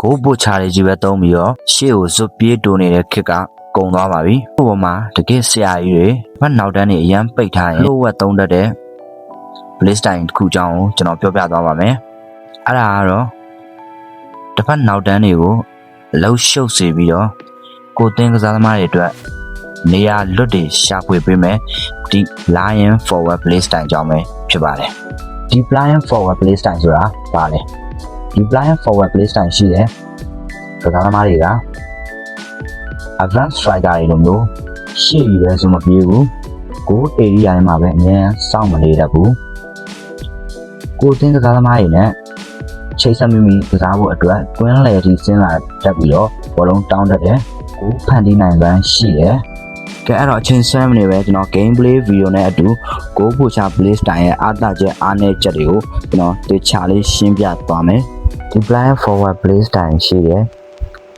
ကိုပို့ချလေးကြီးပဲသုံးပြီးတော့ရှေ့ကိုဇွတ်ပြေးတိုးနေတဲ့ခစ်ကကုံသွားပါပြီ။ဟိုပေါ်မှာတကယ်ဆရာကြီးတွေဘက်နောက်တန်းတွေအရန်ပိတ်ထားရင်လိုဝက်သုံးတတ်တဲ့ Blaze တိုင်တစ်ခုကြောင်းကိုကျွန်တော်ပြောပြသွားပါမယ်။အဲ့ဒါကတော့တစ်ဖက်နောက်တန်းတွေကိုအလုံးရှုပ်စေပြီးတော့ကိုသင်းကစားသမားတွေအတွက်နေရာလွတ်တွေရှာဖွေပေးမယ်ဒီ Lion Forward Blaze တိုင်ကြောင်းပဲဖြစ်ပါတယ်။ဒီ Lion Forward Blaze တိုင်ဆိုတာဘာလဲ။ဒီ Lion Forward Blaze တိုင်ရှိတဲ့ကစားသမားတွေက Advanced Striker တွေလိုမျိုးရှေ့ပြီးပဲဆိုမပြေဘူးကို area မှာပဲအများစောင့်မနေတတ်ဘူးကိုသင်းကစားသမားတွေနဲ့ချိတ်ဆက်မိကစားဖို့အတွက်ကွင်းလေတီဆင်းလာတက်ပြီးတော့ဘောလုံးတောင်းတတ်တယ်ကိုဖန်တီးနိုင်ပန်းရှိတယ်ကဲအဲ့တော့အချိန်ဆွဲမနေပဲကျွန်တော် gameplay video နဲ့အတူကိုပိုချ Blaze တိုင်ရဲ့အားသာချက်အားနည်းချက်တွေကိုကျွန်တော်တေချာလေးရှင်းပြသွားမယ်ဒီ Lion Forward Blaze တိုင်ရှိတယ်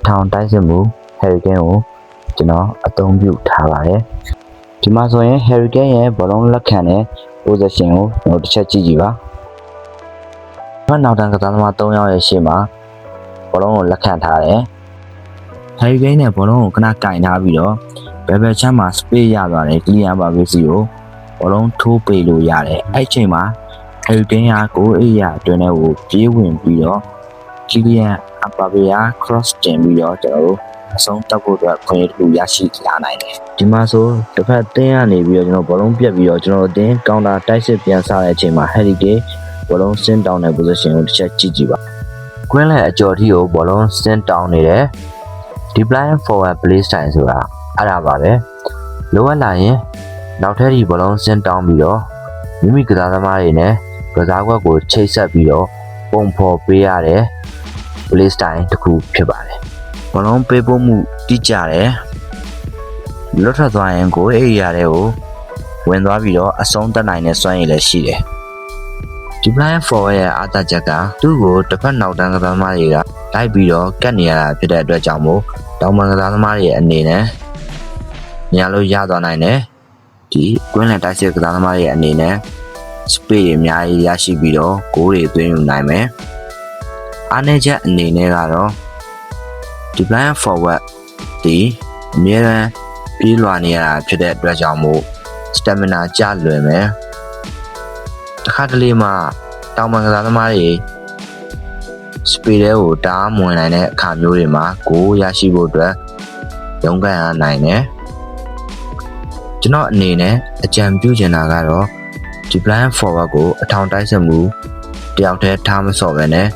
ထောင်တိုက်စစ်မှု Hurricane ကိုကျွန်တော်အသုံးပြုထားပါတယ်ဒီမှာဆိုရင် Hurricane ရဲ့ဘောလုံးလက်ခံတဲ့ position ကိုကျွန်တော်တစ်ချက်ကြည့်ကြည့်ပါဘက်နောက်တန်းကစားသမား3ယောက်ရဲ့ရှေ့မှာဘောလုံးကိုလက်ခံထားတယ် Hurricane နဲ့ဘောလုံးကိုခဏကင်ထားပြီးတော့ဘယ်ဘက်ချမ်းမှာ space ရသွားတယ် clear ပါပဲစီကိုဘောလုံးထိုးပေးလို့ရတယ်အဲ့ချိန်မှာ Hurricane ကိုအေးရအတွင်းထဲကိုပြေးဝင်ပြီးတော့ clear အပါဘေး cross တင်ပြီးတော့ကျွန်တော်တို့အဆုံးတက်ဖို့အတွက်ခွင့်ရလူရရှိလာနိုင်တယ်ဒီမှာဆိုတစ်ဖက်တင်းကနေပြီးတော့ကျွန်တော်ဘောလုံးပြက်ပြီးတော့ကျွန်တော်တင်းကောင်တာတိုက်စစ်ပြန်စားတဲ့အချိန်မှာ Hurricane ဘောလုံးဆင်းတောင်းတဲ့ position ကိုတစ်ချက်ကြည့်ကြည့်ပါကွင်းလဲအကျော်ထိကိုဘောလုံးဆင်းတောင်းနေတယ် Lion Forward Blaze တိုင်ဆိုတာအဲ့ဒါပါပဲလိုအပ်လာရင်နောက်ထပ်ဒီဘောလုံးဆင်းတောင်းပြီးတော့မိမိကစားသမားတွေနဲ့ကစားကွက်ကိုချိတ်ဆက်ပြီးတော့ပုံဖော်ပေးရတဲ့ Blaze တိုင်တစ်ခုဖြစ်ပါတယ်ဘောလုံးပေးပို့မှုတိကျတယ်လွတ်ထွက်သွားရင်ကိုအဲ့ဒီရတဲ့ကိုဝင်သွားပြီးတော့အဆုံးတက်နိုင်တဲ့စွမ်းရည်လည်းရှိတယ်ဒီ Lion Forward ရဲ့အားသာချက်ကသူ့ကိုတစ်ဖက်နောက်တန်းကစားသမားတွေကလိုက်ပြီးတော့ကတ်နေရတာဖြစ်တဲ့အတွက်ကြောင့်မို့တောင်ပန်ကစားသမားတွေရဲ့အနေနဲ့နေရာလို့ရသွားနိုင်တယ်ဒီကွင်းလန်တိုက်စစ်ကစားသမားတွေရဲ့အနေနဲ့ space တွေအများကြီးရရှိပြီးတော့ဂိုးတွေသွင်းယူနိုင်မယ်အားနည်းချက်အနေနဲ့ကတော့ဒီ Lion Forward ဒီအများရန်ပြေးလွှာနေရတာဖြစ်တဲ့အတွက်ကြောင့်မို့ stamina ကျလွယ်မယ်တစ်ခါတလေမှတောင်ပန်ကစားသမားတွေစပီဒဲကိုတားမဝင်နိုင်တဲ့အခါမျိုးတွေမှာကိုရရှိဖို့အတွက်ရုန်းကန်ရနိုင်တယ်ကျွန်တော်အနေနဲ့အကြံပြုချင်တာကတော့ဒီ Lion Forward ကိုအထောင်တိုက်စစ်မှုတယောက်တည်းထားမစော့ပဲနဲ့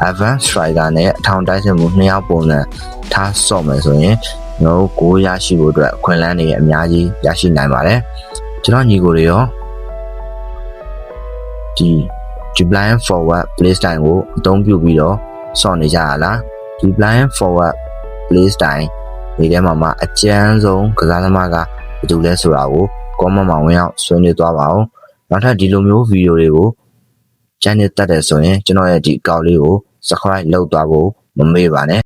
Advanced Striker နဲ့အထောင်တိုက်စစ်မှု2ယောက်ပုံစံထားစော့မယ်ဆိုရင်ကျွန်တော်တို့ကိုရရှိဖို့အတွက်အခွင့်အလမ်းတွေအများကြီးရရှိနိုင်ပါတယ်ကျွန်တော်ညီကိုတွေရောဒီ Lion Forward Blaze တိုင်ကိုအသုံးပြုပြီးတော့စောင့်နေကြရလားဒီ Lion Forward Blaze တိုင်ဒီထဲမှာအကျန်းဆုံးကစားသမားကဘယ်သူလဲဆိုတာကို comment မှာဝင်ရောက်ဆွေးနွေးသွားပါဦးနောက်ထပ်ဒီလိုမျိုးဗီဒီယိုတွေကို channel တက်တယ်ဆိုရင်ကျွန်တော်ရဲ့ဒီအကောင့်လေးကို subscribe လုပ်သွားဖို့မမေ့ပါနဲ့